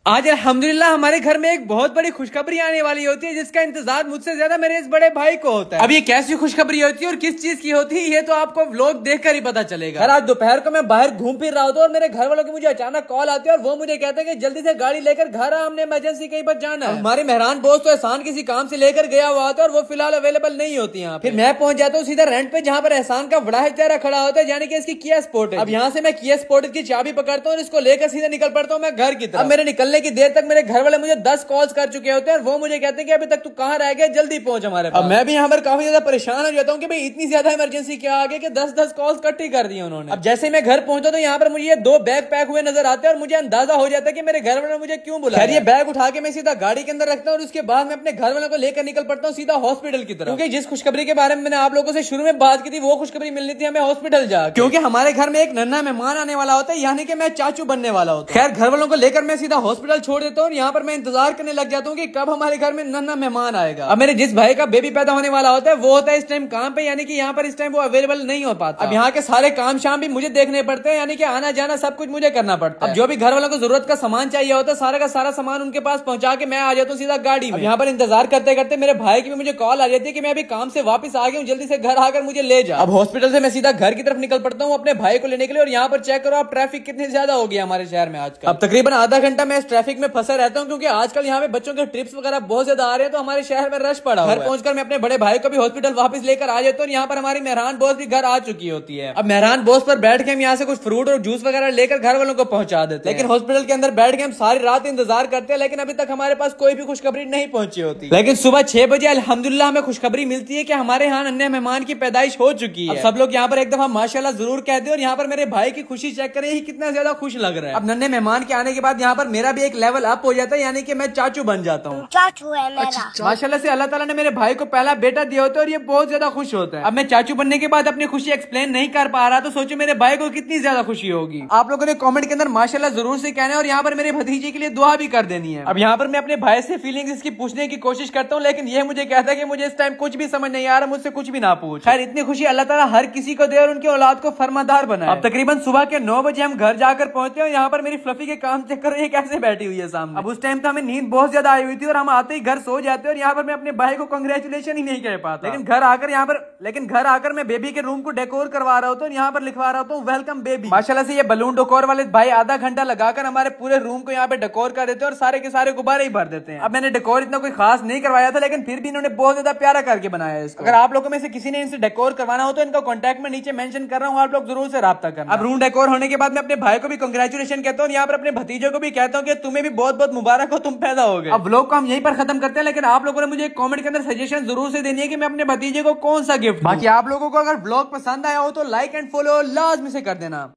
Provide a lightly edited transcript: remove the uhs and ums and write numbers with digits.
आज अल्हम्दुलिल्लाह हमारे घर में एक बहुत बड़ी खुशखबरी आने वाली होती है, जिसका इंतजार मुझसे ज्यादा मेरे इस बड़े भाई को होता है। अब ये कैसी खुशखबरी होती है और किस चीज की होती है, ये तो आपको व्लॉग देखकर ही पता चलेगा। आज दोपहर को मैं बाहर घूम फिर रहा था और मेरे घर वालों की मुझे अचानक कॉल आती है और वो मुझे कहते हैं कि जल्दी से गाड़ी लेकर घर आ, हमने इमरजेंसी कहीं पर जाना है। हमारे मेहरान बोस तो एहसान किसी काम से लेकर गया हुआ था और वो फिलहाल अवेलेबल नहीं होती यहाँ। फिर मैं पहुंच जाता हूँ सीधा रेंट पे, जहाँ पर एहसान का बड़ा चेहरा खड़ा होता है, यानी कि इसकी किया स्पोर्ट है। अब यहाँ से मैं किया स्पोर्ट की चाबी पकड़ता हूँ और इसको लेकर सीधा निकल पड़ता हूँ मैं घर की तरफ। अब मेरे निकलने की देर तक मेरे घर वाले मुझे 10 कॉल्स कर चुके होते हैं और वो मुझे कहते हैं कि अभी तक तू कहाँ रह गया, जल्दी पहुंच हमारे पास। अब मैं भी यहाँ पर काफी ज्यादा परेशान हो जाता हूँ कि भाई इतनी ज्यादा इमरजेंसी क्या आ गई कि 10 कॉल्स इकट्ठी कर दी उन्होंने। अब जैसे मैं घर पहुंचा तो यहाँ पर मुझे ये 2 बैग पैक हुए नजर आते हैं और मुझे अंदाजा हो जाता है कि मेरे घर वालों ने मुझे क्यों बुलाया। ये बैग उठा के मैं सीधा गाड़ी के अंदर रखता हूँ और उसके बाद मैं अपने घर वालों को लेकर निकल पड़ता हूँ सीधा हॉस्पिटल की तरफ, क्योंकि जिस खुशखबरी के बारे में मैंने आप लोगों से शुरू में बात की थी वो खुशखबरी मिलनी थी हमें हॉस्पिटल जा, क्योंकि हमारे घर में एक नन्हा मेहमान आने वाला होता है, यानी कि मैं चाचू बनने वाला होता है। खैर घर वालों को लेकर मैं सीधा हॉस्पिटल छोड़ देता हूँ और यहाँ पर मैं इंतजार करने लग जाता हूँ कि कब हमारे घर में नन्हा मेहमान आएगा। अब मेरे जिस भाई का बेबी पैदा होने वाला होता है वो होता है इस टाइम काम पे, यानी कि यहाँ पर इस टाइम वो अवेलेबल नहीं हो पाता। अब यहाँ के सारे काम शाम भी मुझे देखने पड़ते हैं, यानी कि आना जाना सब कुछ मुझे करना पड़ता है। अब जो भी घर वालों को जरूरत का सामान चाहिए होता है सारा का सारा सामान उनके पास पहुंचा के मैं आ जाता हूँ सीधा गाड़ी में। यहाँ पर इंतजार करते करते मेरे भाई की भी मुझे कॉल आ जाती है कि मैं अभी काम से वापस आ गया हूँ, जल्दी से घर आकर मुझे ले जा। अब हॉस्पिटल से मैं सीधा घर की तरफ निकल पड़ता हूँ अपने भाई को लेने के लिए, और यहाँ पर चेक करो आप ट्रैफिक कितनी ज्यादा हो गया हमारे शहर में आजकल। अब तकरीबन आधा घंटा मैं इस ट्रैफिक में फंसा रहता हूँ, क्योंकि आजकल यहाँ पे बच्चों के ट्रिप्स वगैरह बहुत ज्यादा आ रहे हैं, तो हमारे शहर में रश पड़ा हुआ है। घर पहुंचकर मैं अपने बड़े भाई को भी हॉस्पिटल वापस लेकर आ जाता हूँ और यहाँ पर हमारी मेहरान बॉस भी घर आ चुकी होती है। अब मेहरान बॉस पर बैठ के हम यहाँ से कुछ फ्रूट और जूस वगैरह लेकर घर वालों को पहुंचा देते हैं। लेकिन हॉस्पिटल के अंदर बैठ के हम सारी रात इंतजार करते हैं, लेकिन अभी तक हमारे पास कोई भी खुशखबरी नहीं पहुंची होती। लेकिन सुबह 6 बजे अल्हम्दुलिल्लाह हमें खुशखबरी मिलती है कि हमारे यहाँ नन्हे मेहमान की पैदाइश हो चुकी है। सब लोग यहाँ पर एक दफा माशाल्लाह जरूर कहते हैं, और यहाँ पर मेरे भाई की खुशी चेक करें कितना ज्यादा खुश लग रहा है। अब नन्हे मेहमान के आने के बाद यहाँ पर मेरा भी एक लेवल अप हो जाता है, यानी कि मैं चाचू बन जाता हूँ। चाचू है मेरा। माशाल्लाह से अल्लाह ताला ने मेरे भाई को पहला बेटा दिया होता है और ये बहुत ज्यादा खुश होता है। अब मैं चाचू बनने के बाद अपनी खुशी एक्सप्लेन नहीं कर पा रहा, तो सोचो मेरे भाई को कितनी ज्यादा खुशी होगी। आप लोगों ने कमेंट के अंदर माशाल्लाह जरूर से कहना है, और यहाँ पर मेरे भतीजे के लिए दुआ भी कर देनी है। अब यहाँ पर मैं अपने भाई से फीलिंग्स इसकी पूछने की कोशिश करता हूँ, लेकिन ये मुझे कहता है कि मुझे इस टाइम कुछ भी समझ नहीं आ रहा, मुझसे कुछ भी ना पूछ। खैर इतनी खुशी अल्लाह ताला हर किसी को दे और उनकी औलाद को फरमादार बनाए। अब तकरीबन सुबह के 9 बजे हम घर जाकर पहुंचते हैं और यहाँ पर मेरी फ्लफी के काम चेक करो ये कैसे बैठी हुई है सामने। अब उस टाइम तो हमें नींद बहुत ज्यादा आई हुई थी और हम आते ही घर सो जाते और यहाँ पर मैं अपने भाई को कांग्रेचुलेशन ही नहीं कह पाता। लेकिन घर आकर मैं बेबी के रूम को डेकोर करवा रहा होता हूँ, यहाँ पर लिखवा रहा हूँ वेलकम बेबी। माशाल्लाह से ये बलून डेकोर वाले भाई आधा घंटा लगाकर हमारे पूरे रूम को यहाँ पे डेकोर कर देते हैं और सारे के सारे गुब्बारे ही भर देते हैं। अब मैंने डेकोर इतना कोई खास नहीं करवाया था, लेकिन फिर भी इन्होंने बहुत ज्यादा प्यारा करके बनाया है इसको। अगर आप लोगों में से किसी ने इनसे डेकोर करवाना हो तो इनका कॉन्टैक्ट में नीचे मेंशन कर रहा हूँ, आप लोग जरूर से राब्ता करना। अब रूम डेकोर होने के बाद मैं अपने भाई को भी कांग्रेचुलेशन कहता हूँ, यहाँ पर अपने भतीजे को भी कहता हूँ कि तुम्हें भी बहुत बहुत मुबारक हो, तुम पैदा हो गए। अब व्लॉग को हम यहीं पर खत्म करते हैं, लेकिन आप लोगों ने मुझे कमेंट के अंदर सजेशन जरूर से देनी है कि मैं अपने भतीजे को कौन सा गिफ्ट। बाकी आप लोगों को अगर व्लॉग पसंद आया हो तो लाइक एंड फॉलो लाजमी से कर देना।